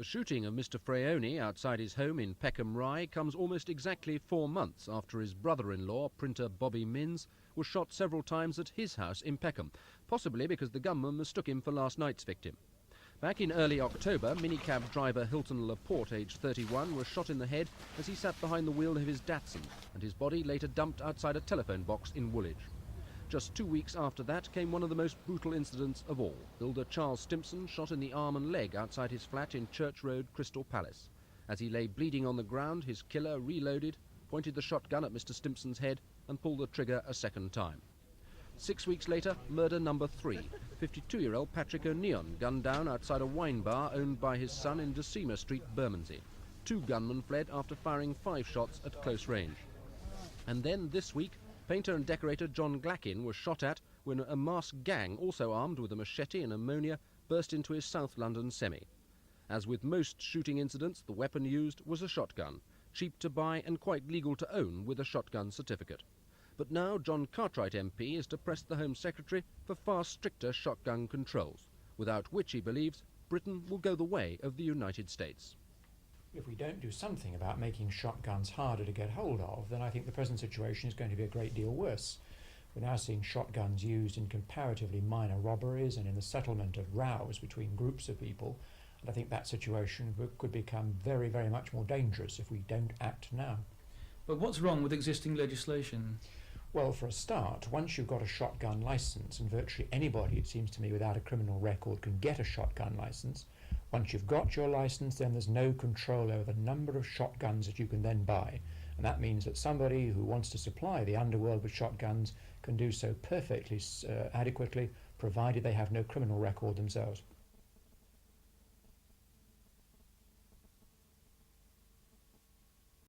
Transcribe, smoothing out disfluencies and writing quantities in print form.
The shooting of Mr. Freoni outside his home in Peckham Rye comes almost exactly 4 months after his brother-in-law, printer Bobby Minns, was shot several times at his house in Peckham, possibly because the gunman mistook him for last night's victim. Back in early October, minicab driver Hilton Laporte, aged 31, was shot in the head as he sat behind the wheel of his Datsun, and his body later dumped outside a telephone box in Woolwich. Just 2 weeks after that came one of the most brutal incidents of all. Builder Charles Stimpson shot in the arm and leg outside his flat in Church Road, Crystal Palace. As he lay bleeding on the ground, his killer reloaded, pointed the shotgun at Mr. Stimpson's head and pulled the trigger a second time. 6 weeks later, murder number 3. 52-year-old Patrick O'Neon gunned down outside a wine bar owned by his son in Decima Street, Bermondsey. 2 gunmen fled after firing 5 shots at close range. And then this week, painter and decorator John Glackin was shot at when a masked gang, also armed with a machete and ammonia, burst into his South London semi. As with most shooting incidents, the weapon used was a shotgun, cheap to buy and quite legal to own with a shotgun certificate. But now John Cartwright MP is to press the Home Secretary for far stricter shotgun controls, without which, he believes, Britain will go the way of the United States. If we don't do something about making shotguns harder to get hold of, then I think the present situation is going to be a great deal worse. We're now seeing shotguns used in comparatively minor robberies and in the settlement of rows between groups of people, and I think that situation could become very, very much more dangerous if we don't act now. But what's wrong with existing legislation? Well, for a start, once you've got a shotgun licence, and virtually anybody, it seems to me, without a criminal record can get a shotgun licence, once you've got your licence, then there's no control over the number of shotguns that you can then buy. And that means that somebody who wants to supply the underworld with shotguns can do so perfectly adequately, provided they have no criminal record themselves.